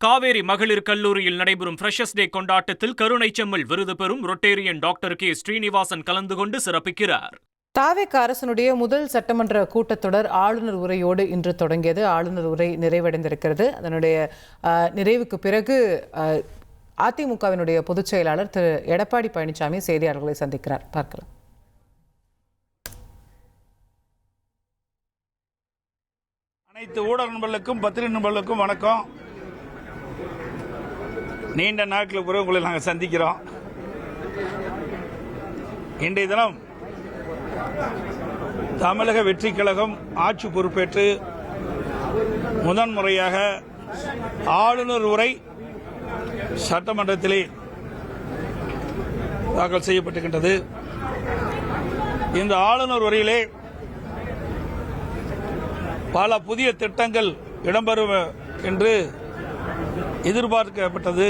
காவேரி மகளிர் கல்லூரியில் நடைபெறும் ஃப்ரெஷர்ஸ் டே கொண்டாட்டத்தில் கருணை செம்மல் விருது பெறும் ரொட்டேரியன் டாக்டர் கே ஸ்ரீனிவாசன் கலந்து கொண்டு சிறப்பிக்கிறார். தாவேக அரசினுடைய முதல் சட்டமன்ற கூட்டத்தொடர் ஆளுநர் உரையோடு இன்று தொடங்கியது. ஆளுநர் உரை நிறைவடைந்திருக்கிறது. அதனுடைய நிறைவுக்கு பிறகு அதிமுகவினுடைய பொதுச் செயலாளர் திரு எடப்பாடி பழனிசாமி செய்தியாளர்களை சந்திக்கிறார். பார்க்கலாம். அனைத்து ஊடக நண்பர்களுக்கும் பத்திரிகை நண்பர்களுக்கும் வணக்கம். நீண்ட நாட்களுக்கு பிறகு உங்களை நாங்கள் சந்திக்கிறோம். இன்றைய தினம் தமிழக வெற்றி கழகம் ஆட்சி பொறுப்பேற்று முதன்முறையாக ஆளுநர் உரை சட்டமன்றத்திலே தாக்கல் செய்யப்பட்டிருக்கின்றது. இந்த ஆளுநர் உரையிலே பல புதிய திட்டங்கள் இடம்பெறும் என்று எதிர்பார்க்கப்பட்டது.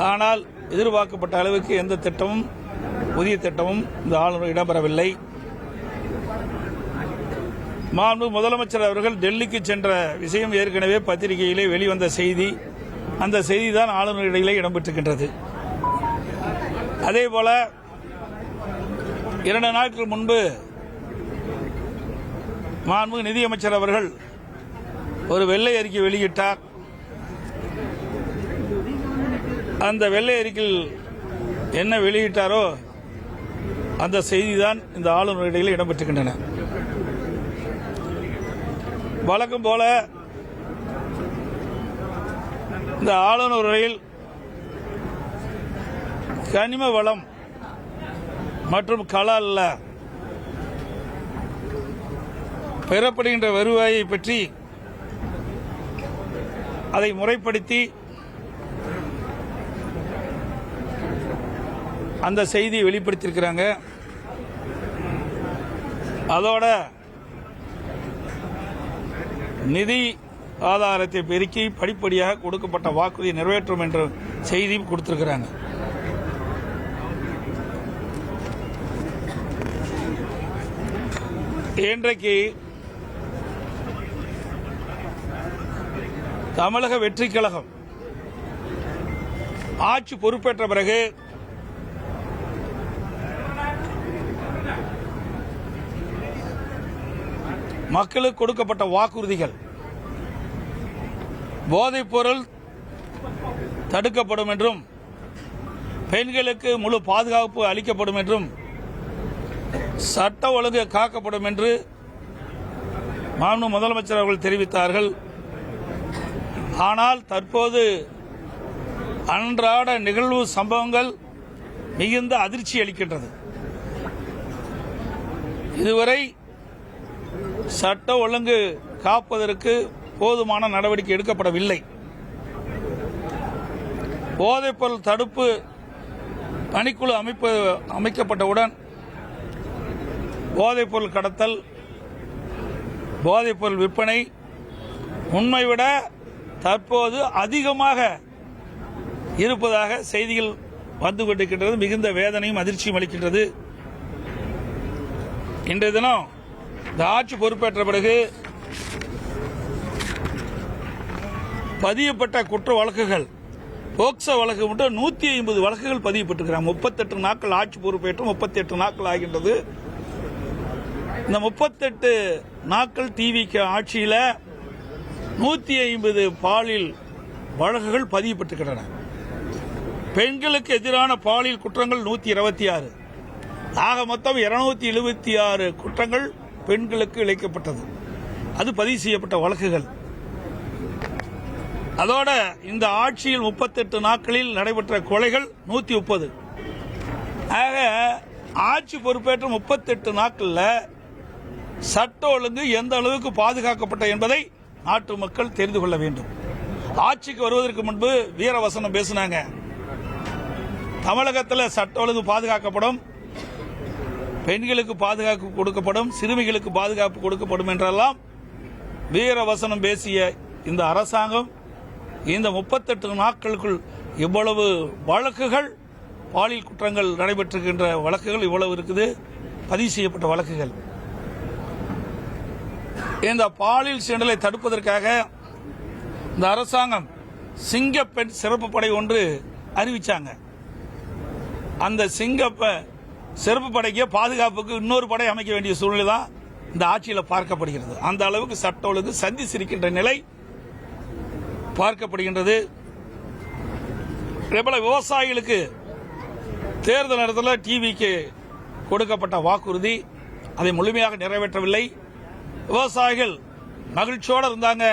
ஆனால் எதிர்பார்க்கப்பட்ட அளவுக்கு எந்த திட்டமும் புதிய திட்டமும் இந்த ஆளுநர் இடம்பெறவில்லை. மாண்பு முதலமைச்சர் அவர்கள் டெல்லிக்கு சென்ற விஷயம் ஏற்கனவே பத்திரிகையிலே வெளிவந்த செய்தி. அந்த செய்தி தான் ஆளுநர் இடையிலே இடம்பெற்றிருக்கின்றது. அதேபோல 2 நாட்கள் முன்பு மாண்பு நிதியமைச்சர் அவர்கள் ஒரு வெள்ளை அறிக்கை வெளியிட்டார். அந்த வெள்ளை அறிக்கையில் என்ன வெளியிட்டாரோ அந்த செய்திதான் இந்த ஆளுநர் இடையில் இடம்பெற்றிருக்கின்றன. வழக்கம் போல இந்த ஆளுநர் உரையில் கனிம வளம் மற்றும் கலால்ல பெறப்படுகின்ற வருவாயை பற்றி அதை முறைப்படுத்தி அந்த செய்தியை வெளிப்படுத்தியிருக்கிறாங்க. அதோட நிதி ஆதாரத்தை பெருக்கி படிப்படியாக கொடுக்கப்பட்ட வாக்குறுதியை நிறைவேற்றும் என்ற செய்தியும் கொடுத்திருக்கிறாங்க. இன்றைக்கு தமிழக வெற்றி கழகம் ஆட்சி பொறுப்பேற்ற பிறகு மக்களுக்கு கொடுக்கப்பட்ட வாக்குறுதிகள், போதைப் பொருள் தடுக்கப்படும் என்றும் பெண்களுக்கு முழு பாதுகாப்பு அளிக்கப்படும் என்றும் சட்ட ஒழுங்கு காக்கப்படும் என்று மாண்பு முதலமைச்சர் அவர்கள் தெரிவித்தார்கள். ஆனால் தற்போது அன்றாட நிகழ்வு சம்பவங்கள் மிகுந்த அதிர்ச்சி அளிக்கின்றது. இதுவரை சட்ட ஒழுங்கு காப்பதற்கு போதுமான நடவடிக்கை எடுக்கப்படவில்லை. போதைப்பொருள் தடுப்பு பணிக்குழு அமைக்கப்பட்டவுடன் போதைப்பொருள் கடத்தல், போதைப்பொருள் விற்பனை உண்மைவிட தற்போது அதிகமாக இருப்பதாக செய்திகள் வந்து கொண்டிருக்கின்றது. மிகுந்த வேதனையும் அதிர்ச்சியும் அளிக்கின்றது. இன்றைய தினம் இந்த ஆட்சி பொறுப்பேற்ற பிறகு பதியப்பட்ட குற்ற வழக்குகள், போக்சோ வழக்கு மட்டும் 150 வழக்குகள் பதியப்பட்டிருக்கிறாங்க. 38 நாட்கள் ஆட்சி பொறுப்பேற்று 38 நாட்கள் ஆகின்றது. இந்த 38 நாட்கள் டிவிக்கு ஆட்சியில் 150 பாலியல் வழக்குகள் பதியப்பட்டிருக்கின்றன. பெண்களுக்கு எதிரான பாலியல் குற்றங்கள் 126. ஆக மொத்தம் 276 குற்றங்கள் பெண்களுக்கு இழைக்கப்பட்டது. அது பதிவு செய்யப்பட்ட வழக்குகள். அதோட இந்த ஆட்சியில் 38 நாட்களில் நடைபெற்ற கொலைகள் 130. ஆக ஆட்சி பொறுப்பேற்ற 38 நாட்களில் சட்ட ஒழுங்கு எந்த அளவுக்கு பாதுகாக்கப்பட்ட என்பதை நாட்டு மக்கள் தெரிந்து கொள்ள வேண்டும். ஆட்சிக்கு வருவதற்கு முன்பு வீரவசனம் பேசினாங்க. தமிழகத்தில் சட்ட ஒழுங்கு பாதுகாக்கப்படும், பெண்களுக்கு பாதுகாப்பு கொடுக்கப்படும், சிறுமிகளுக்கு பாதுகாப்பு கொடுக்கப்படும் என்றெல்லாம் வீரவசனம் பேசிய இந்த அரசாங்கம் இந்த 38 நாட்களுக்குள் இவ்வளவு வழக்குகள், பாலியல் குற்றங்கள் நடைபெற்றிருக்கின்ற வழக்குகள் இவ்வளவு இருக்குது, பதிவு செய்யப்பட்ட வழக்குகள். இந்த பாலியல் சீண்டலை தடுப்பதற்காக இந்த அரசாங்கம் சிங்கப்பெண் சிறப்பு படை ஒன்று அறிவிச்சாங்க. அந்த சிறப்பு படைக்கு பாதுகாப்புக்கு இன்னொரு படை அமைக்க வேண்டிய சூழ்நிலை தான் இந்த ஆட்சியில் பார்க்கப்படுகிறது. அந்த அளவுக்கு சட்ட ஒழுங்கு சந்தி சிரிக்கின்ற நிலை பார்க்கப்படுகின்றது. பிரபல விவசாயிகளுக்கு தேர்தல் நேரத்தில் டிவிக்கு கொடுக்கப்பட்ட வாக்குறுதி அதை முழுமையாக நிறைவேற்றவில்லை. விவசாயிகள் மகிழ்ச்சியோடு இருந்தாங்க.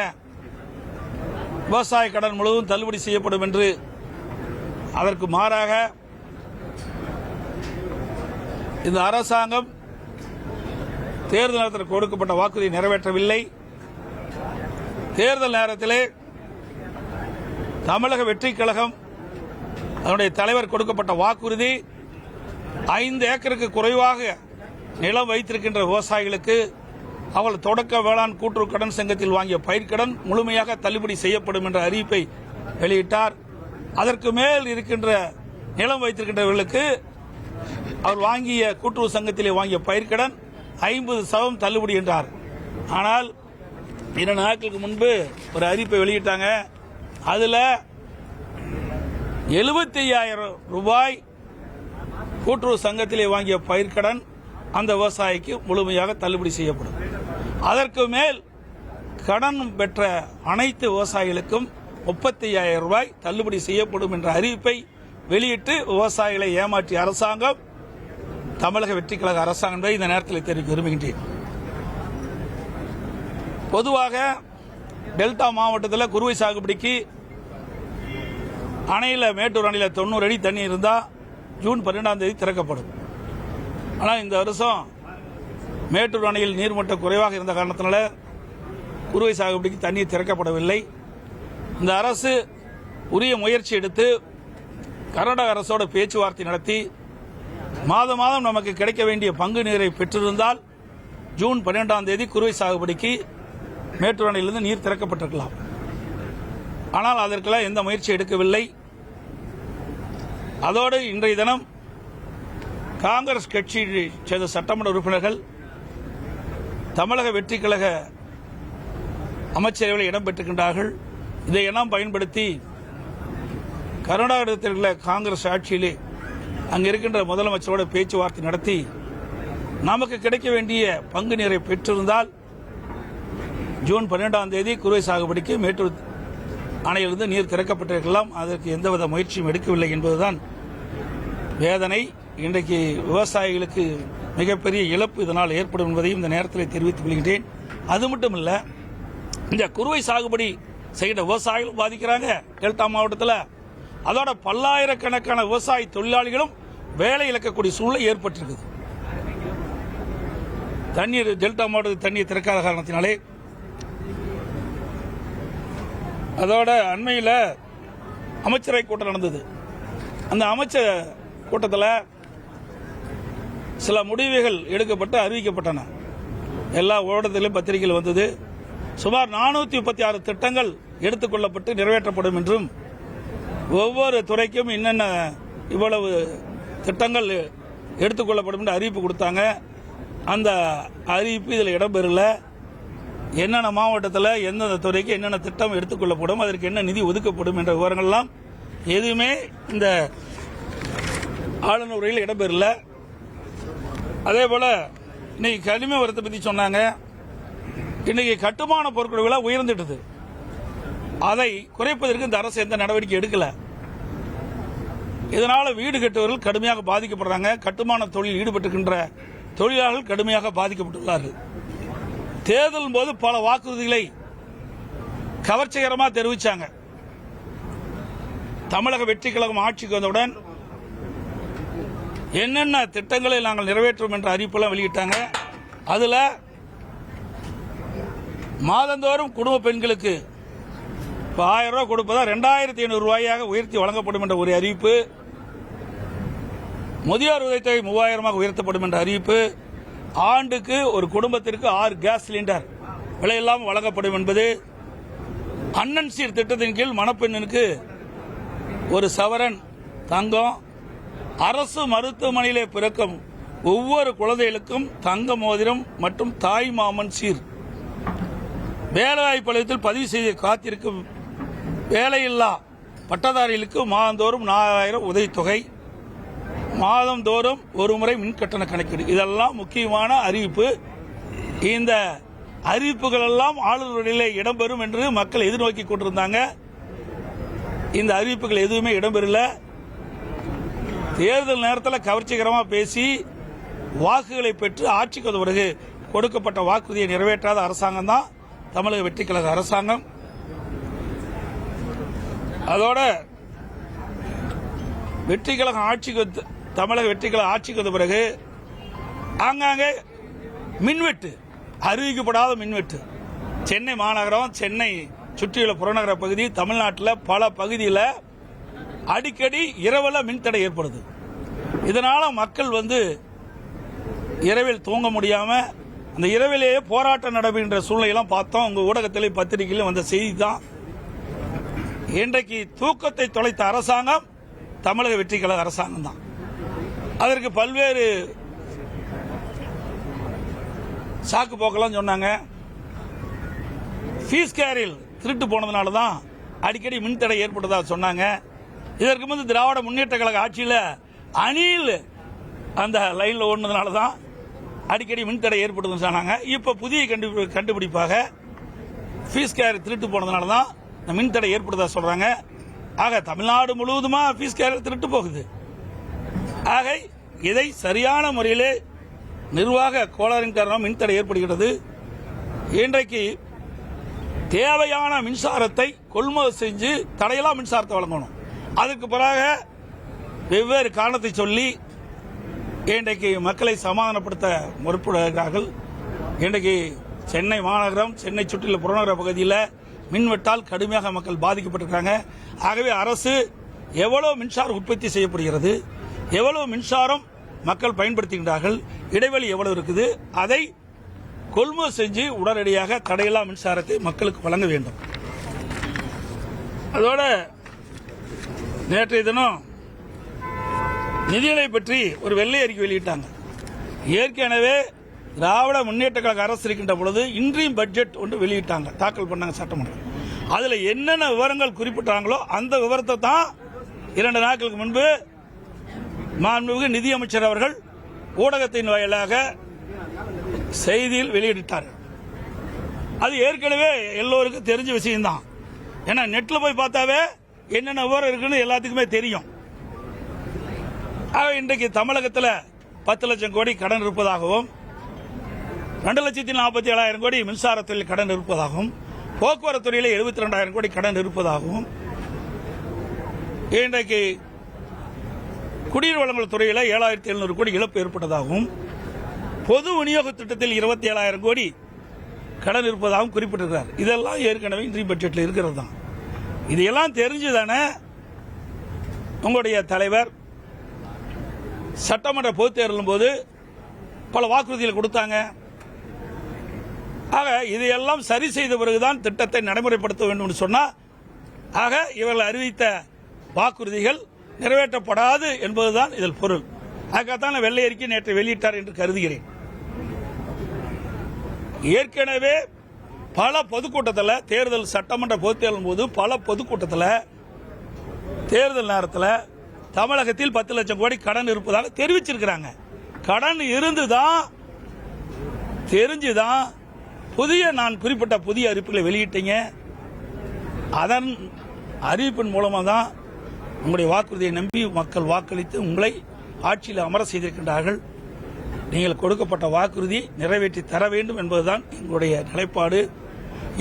விவசாய கடன் முழுவதும் தள்ளுபடி செய்யப்படும் என்று. அதற்கு மாறாக இந்த அரசாங்கம் தேர்தல் நேரத்தில் கொடுக்கப்பட்ட வாக்குறுதியை நிறைவேற்றவில்லை. தேர்தல் நேரத்திலே தமிழக வெற்றிக் கழகம் அதனுடைய தலைவர் கொடுக்கப்பட்ட வாக்குறுதி 5 ஏக்கருக்கு குறைவாக நிலம் வைத்திருக்கின்ற விவசாயிகளுக்கு அவர்கள் தொடக்க வேளாண் கூட்டுறவு கடன் சங்கத்தில் வாங்கிய பயிர்க்கடன் முழுமையாக தள்ளுபடி செய்யப்படும் என்ற அறிவிப்பை வெளியிட்டார். அதற்கு மேல் இருக்கின்ற நிலம் வைத்திருக்கின்றவர்களுக்கு அவர் வாங்கிய கூட்டுறவு சங்கத்திலே வாங்கிய பயிர்க்கடன் 50% தள்ளுபடி என்றார். ஆனால் 2 நாட்களுக்கு முன்பு ஒரு அறிவிப்பை வெளியிட்டாங்க. அதுல 75,000 ரூபாய் கூட்டுறவு சங்கத்திலே வாங்கிய பயிர்க்கடன் அந்த விவசாயிக்கு முழுமையாக தள்ளுபடி செய்யப்படும். அதற்கு மேல் கடன் பெற்ற அனைத்து விவசாயிகளுக்கும் 35,000 ரூபாய் தள்ளுபடி செய்யப்படும் என்ற அறிவிப்பை வெளியிட்டு விவசாயிகளை ஏமாற்றிய அரசாங்கம் தமிழக வெற்றி கழக அரசாங்கம் என்பதை இந்த நேரத்தில் தெரிவிக்க விரும்புகின்றேன். பொதுவாக டெல்டா மாவட்டத்தில் குறுவை சாகுபடிக்கு மேட்டூர் அணையில் 90 அடி தண்ணி இருந்தால் ஜூன் 12ஆம் தேதி திறக்கப்படும். ஆனால் இந்த வருஷம் மேட்டூர் அணையில் நீர்மட்டம் குறைவாக இருந்த காரணத்தினால குறுவை சாகுபடிக்கு தண்ணீர் திறக்கப்படவில்லை. இந்த அரசு உரிய முயற்சி எடுத்து கர்நாடக அரசோட பேச்சுவார்த்தை நடத்தி மாதம் நமக்கு கிடைக்க வேண்டிய பங்கு நீரை பெற்றிருந்தால் ஜூன் 12ஆம் தேதி குறுவை சாகுபடிக்கு மேட்டூர் அணையிலிருந்து நீர் திறக்கப்பட்டிருக்கலாம். ஆனால் அதற்கெல்லாம் எந்த முயற்சி எடுக்கவில்லை. அதோடு இன்றைய தினம் காங்கிரஸ் கட்சியை சேர்ந்த சட்டமன்ற உறுப்பினர்கள் தமிழக வெற்றி கழக அமைச்சரவையில் இடம்பெற்றிருக்கின்றார்கள். இதையெல்லாம் பயன்படுத்தி கர்நாடகத்தில் உள்ள காங்கிரஸ் ஆட்சியிலே அங்கு இருக்கின்ற முதலமைச்சரோட பேச்சுவார்த்தை நடத்தி நமக்கு கிடைக்க வேண்டிய பங்கு நீரை பெற்றிருந்தால் ஜூன் 12ஆம் தேதி குறுவை சாகுபடிக்கு மேட்டூர் அணையிலிருந்து நீர் திறக்கப்பட்டிருக்கலாம். அதற்கு எந்தவித முயற்சியும் எடுக்கவில்லை என்பதுதான் வேதனை. இன்றைக்கு விவசாயிகளுக்கு மிகப்பெரிய இழப்பு இதனால் ஏற்படும் என்பதையும் இந்த நேரத்தில் தெரிவித்துக் கொள்கின்றேன். அது மட்டுமல்ல, இந்த குறுவை சாகுபடி செய்கிற விவசாயிகளும் பாதிக்கிறாங்க டெல்டா மாவட்டத்தில். அதோட பல்லாயிரக்கணக்கான விவசாய தொழிலாளிகளும் வேலை இழக்கக்கூடிய சூழ்நிலை ஏற்பட்டிருக்குது. தண்ணீர் டெல்டா மாவட்டத்தில் தண்ணீர் திறக்காத காரணத்தினாலே. அதோட அண்மையில் அமைச்சரவை கூட்டம் நடந்தது. அந்த அமைச்சர் கூட்டத்தில் சில முடிவுகள் எடுக்கப்பட்டு அறிவிக்கப்பட்டன. எல்லா ஊடகத்திலும் பத்திரிகைகள் வந்தது. சுமார் 436 திட்டங்கள் எடுத்துக்கொள்ளப்பட்டு நிறைவேற்றப்படும் என்றும் ஒவ்வொரு துறைக்கும் என்னென்ன இவ்வளவு திட்டங்கள் எடுத்துக்கொள்ளப்படும் என்று அறிவிப்பு கொடுத்தாங்க. அந்த அறிவிப்பு இதில் இடம்பெறல. என்னென்ன மாவட்டத்தில் எந்தெந்த துறைக்கு என்னென்ன திட்டம் எடுத்துக்கொள்ளப்படும், அதற்கு என்ன நிதி ஒதுக்கப்படும் என்ற விவரங்கள்லாம் எதுவுமே இந்த ஆளுநர் உரையில் இடம்பெறல. அதே போல இன்னைக்கு கனிம வளத்தை பற்றி சொன்னாங்க. இன்னைக்கு கட்டுமான பொருட்கள் விலை உயர்ந்துட்டது. அதை குறைப்பதற்கு இந்த அரசு எந்த நடவடிக்கை எடுக்கல. இதனால வீடு கட்டுவர்கள் கடுமையாக பாதிக்கப்படுறாங்க. கட்டுமான தொழில் ஈடுபட்டுகின்ற தொழிலாளர்கள் கடுமையாக பாதிக்கப்பட்டுள்ளார்கள். தேர்தல் போது பல வாக்குறுதிகளை கவர்ச்சிகரமாக தெரிவிச்சாங்க. தமிழக வெற்றி கழகம் ஆட்சிக்கு வந்தவுடன் என்னென்ன திட்டங்களை நாங்கள் நிறைவேற்றும் என்ற அறிவிப்பெல்லாம் வெளியிட்டாங்க. அதுல மாதந்தோறும் குடும்ப பெண்களுக்கு 1000 ரூபாய் கொடுப்பதா 2500 ரூபாயாக உயர்த்தி வழங்கப்படும் என்ற ஒரு அறிவிப்பு, முதியோர் உதவித்தொகை 3000 உயர்த்தப்படும் என்ற அறிவிப்பு, ஆண்டுக்கு ஒரு குடும்பத்திற்கு 6 கேஸ் சிலிண்டர் விலையில்லாமல் வழங்கப்படும் என்பது, அண்ணன் சீர் திட்டத்தின் கீழ் மணப்பெண்ணுக்கு ஒரு சவரன் தங்கம், அரசு மருத்துவமனையிலே பிறக்கும் ஒவ்வொரு குழந்தைகளுக்கும் தங்க மோதிரம் மற்றும் தாய் மாமன் சீர், வேலைவாய்ப்பு பதிவு செய்து காத்திருக்கும் வேலையில்லா பட்டதாரிகளுக்கு மாதந்தோறும் 4000 உதவித்தொகை, மாதந்தோறும் ஒரு முறை மின்கட்டண கணக்கீடு, இதெல்லாம் முக்கியமான அறிவிப்பு. இந்த அறிவிப்புகள் எல்லாம் ஆளுநரிலே இடம்பெறும் என்று மக்கள் எதிர்நோக்கி கொண்டிருந்தாங்க. இந்த அறிவிப்புகள் எதுவுமே இடம்பெறல. தேர்தல் நேரத்தில் கவர்ச்சிகரமாக பேசி வாக்குகளை பெற்று ஆட்சிக்கு வந்த பிறகு கொடுக்கப்பட்ட வாக்குறுதியை நிறைவேற்றாத அரசாங்கம் தான் தமிழக வெற்றி கழக அரசாங்கம். அதோட வெற்றி கழகம் ஆட்சிக்கு தமிழக வெற்றி கழகம் ஆட்சிக்கு வந்த பிறகு ஆங்காங்கே மின்வெட்டு, அறிவிக்கப்படாத மின்வெட்டு, சென்னை மாநகரம், சென்னை சுற்றியுள்ள புறநகர பகுதி, தமிழ்நாட்டில் பல பகுதியில் அடிக்கடி இரவில் மின்தடை ஏற்படுது. இதனால மக்கள் இரவில் தூங்க முடியாம அந்த இரவிலேயே போராட்டம் நடைபெறுகின்ற சூழ்நிலையெல்லாம் பார்த்தோம். உங்க ஊடகத்திலே பத்திரிகையிலும் வந்த செய்தி தான். இன்றைக்கு தூக்கத்தை தொலைத்த அரசாங்கம் தமிழக வெற்றி கழக அரசாங்கம் தான். அதற்கு பல்வேறு சாக்கு போக்கெல்லாம் சொன்னாங்க. ஃபீஸ் கேரில் திருட்டு போனதுனால தான் அடிக்கடி மின்தடை ஏற்பட்டதா சொன்னாங்க. இதற்கு முன்பு திராவிட முன்னேற்ற கழக ஆட்சியில் அணில் அந்த லைன்ல ஓடுனதுனால தான் அடிக்கடி மின்தடை ஏற்பட்டதுன்னு சொன்னாங்க. இப்ப புதிய கண்டுபிடிப்பாக ஃபீஸ் கேரி திருட்டு போனதுனால தான் இந்த மின்தடை ஏற்பட்டதா சொல்றாங்க. ஆக தமிழ்நாடு முழுவதுமா ஃபீஸ் கேரி திருட்டு போகுது. ஆக இதை சரியான முறையிலே நிர்வாக கோளாறின் காரணம் மின்தடை ஏற்படுகிறது. இன்றைக்கு தேவையான மின்சாரத்தை கொள்முதல் செஞ்சு தடையெல்லாம் மின்சாரத்தை வழங்கணும். அதுக்கு பிறகு வெவ்வேறு காரணத்தை சொல்லி இன்றைக்கு மக்களை சமாதானப்படுத்த முற்படுகிறார்கள். இன்றைக்கு சென்னை மாநகரம், சென்னை சுற்றியுள்ள புறநகர பகுதியில் மின்வெட்டால் கடுமையாக மக்கள் பாதிக்கப்பட்டிருக்காங்க. ஆகவே அரசு எவ்வளவு மின்சாரம் உற்பத்தி செய்யப்படுகிறது, எவ்வளவு மின்சாரம் மக்கள் பயன்படுத்துகின்றார்கள், இடைவெளி எவ்வளவு இருக்குது, அதை கொள்முதல் செஞ்சு உடனடியாக தடையில்லா மின்சாரத்தை மக்களுக்கு வழங்க வேண்டும். அதோட நேற்றைய தினம் நிதிநிலை பற்றி ஒரு வெள்ளை அறிக்கை வெளியிட்டாங்க. ஏற்கனவே திராவிட முன்னேற்ற கழக அரசு இருக்கின்ற பொழுது இன்றையும் பட்ஜெட் ஒன்று வெளியிட்டாங்க, தாக்கல் பண்ணாங்க சட்டமன்றம். அதுல என்னென்ன விவரங்கள் குறிப்பிட்டாங்களோ அந்த விவரத்தை தான் 2 நாட்களுக்கு முன்பு மாண்புமிகு நிதியமைச்சர் அவர்கள் ஊடகத்தின் வாயிலாக செய்தியில் வெளியிட்டார்கள். அது ஏற்கனவே எல்லோருக்கும் தெரிஞ்ச விஷயம்தான். ஏன்னா நெட்ல போய் பார்த்தாவே என்னென்ன விவரம் இருக்குன்னு எல்லாத்துக்குமே தெரியும். இன்றைக்கு தமிழகத்தில் 10 லட்சம் கோடி கடன் இருப்பதாகவும் 2,47,000 கோடி மின்சாரத்தில் கடன் இருப்பதாகவும், போக்குவரத்து துறையில் 72,000 கோடி கடன் இருப்பதாகவும், இன்றைக்கு குடிநீர் வழங்கல் துறையில் 7,700 கோடி இழப்பு ஏற்பட்டதாகவும், பொது விநியோக திட்டத்தில் 27,000 கோடி கடன் இருப்பதாகவும் குறிப்பிட்டிருக்கிறார். இதெல்லாம் ஏற்கனவே இன்றைய பட்ஜெட்டில் இருக்கிறது தான். இதையெல்லாம் தெரிஞ்சுதானே உங்களுடைய தலைவர் சட்டமன்ற பொதுத் தேர்தலின் போது பல வாக்குறுதிகள் கொடுத்தாங்க. ஆக இதையெல்லாம் சரி செய்த பிறகுதான் திட்டத்தை நடைமுறைப்படுத்த வேண்டும் என்று சொன்னார். ஆக இவர்கள் அறிவித்த வாக்குறுதிகள் நிறைவேற்றப்படாது என்பதுதான் இதில் பொருள். அதுக்காகத்தான் வெள்ளை அறிக்கை நேற்று வெளியிட்டார் என்று கருதுகிறேன். ஏற்கனவே பல பொதுக்கூட்டத்தில் தேர்தல் சட்டமன்ற பொதுத் தேர்தல் போது பல பொதுக்கூட்டத்தில் தேர்தல் நேரத்தில் தமிழகத்தில் 10 லட்சம் கோடி கடன் இருப்பதாக தெரிவிச்சிருக்கிறாங்க. கடன் இருந்துதான் தெரிஞ்சுதான் நான் குறிப்பிட்ட புதிய அறிவிப்புகளை வெளியிட்டீங்க. அதன் அறிவிப்பின் மூலமாக தான் உங்களுடைய வாக்குறுதியை நம்பி மக்கள் வாக்களித்து உங்களை ஆட்சியில் அமர செய்திருக்கின்றார்கள். நீங்கள் கொடுக்கப்பட்ட வாக்குறுதி நிறைவேற்றி தர வேண்டும் என்பதுதான் எங்களுடைய நிலைப்பாடு.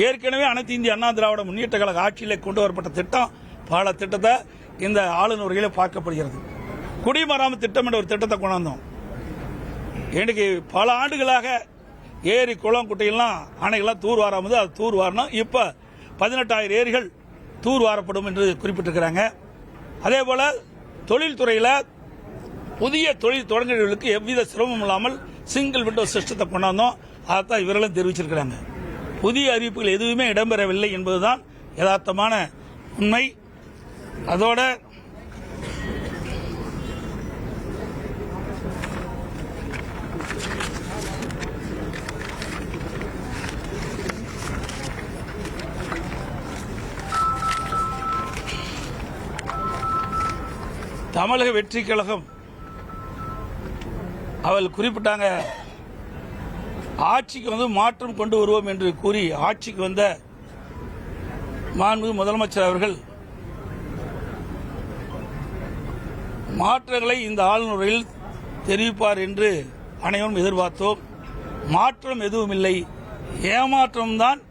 ஏற்கனவே அனைத்து இந்திய அண்ணா திராவிட முன்னேற்ற கழக ஆட்சியில் கொண்டு வரப்பட்ட திட்டம் பல திட்டத்தை இந்த ஆளுநர் வகையில் பார்க்கப்படுகிறது. குடிமராமத்து திட்டம் என்ற ஒரு திட்டத்தை கொண்டாந்தோம். எனக்கு பல ஆண்டுகளாக ஏரி குளம் குட்டையெல்லாம் அணைகள்லாம் தூர் வாராமது, அது தூர் வாரணும். இப்ப 18,000 ஏரிகள் தூர் வாரப்படும் என்று குறிப்பிட்டிருக்கிறாங்க. அதே போல தொழில்துறையில் புதிய தொழில் தொடங்குகளுக்கு எவ்வித சிரமம் இல்லாமல் சிங்கிள் விண்டோ சிஸ்டத்தை கொண்டாந்தோம். அதைத்தான் இவர்களும் தெரிவிச்சிருக்கிறாங்க. புதிய அறிவிப்புகள் எதுவுமே இடம்பெறவில்லை என்பதுதான் யதார்த்தமான உண்மை. அதோட தமிழக வெற்றி கழகம் அவள் குறிப்பிட்டாங்க, ஆட்சிக்கு மாற்றம் கொண்டு வருவோம் என்று கூறி ஆட்சிக்கு வந்த மாண்புமிகு முதலமைச்சர் அவர்கள் மாற்றங்களை இந்த ஆளுநரில் தெரிவிப்பார் என்று அனைவரும் எதிர்பார்த்தோம். மாற்றம் எதுவும் இல்லை, ஏமாற்றம்தான்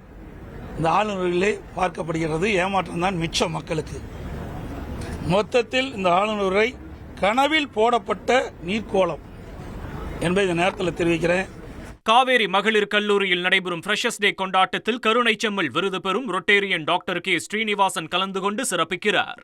இந்த ஆளுநரிலே பார்க்கப்படுகிறது. ஏமாற்றம் தான் மிச்சம் மக்களுக்கு. மொத்தத்தில் இந்த ஆளுநரை கனவில் போடப்பட்ட நீர்க்கோளம் என்பதை இந்த நேரத்தில் தெரிவிக்கிறேன். காவேரி மகளிர் கல்லூரியில் நடைபெறும் ஃப்ரெஷர்ஸ் டே கொண்டாட்டத்தில் கருணை செம்மல் விருது பெறும் ரொட்டேரியன் டாக்டர் கே. ஸ்ரீனிவாசன் கலந்து கொண்டு சிறப்பிக்கிறார்.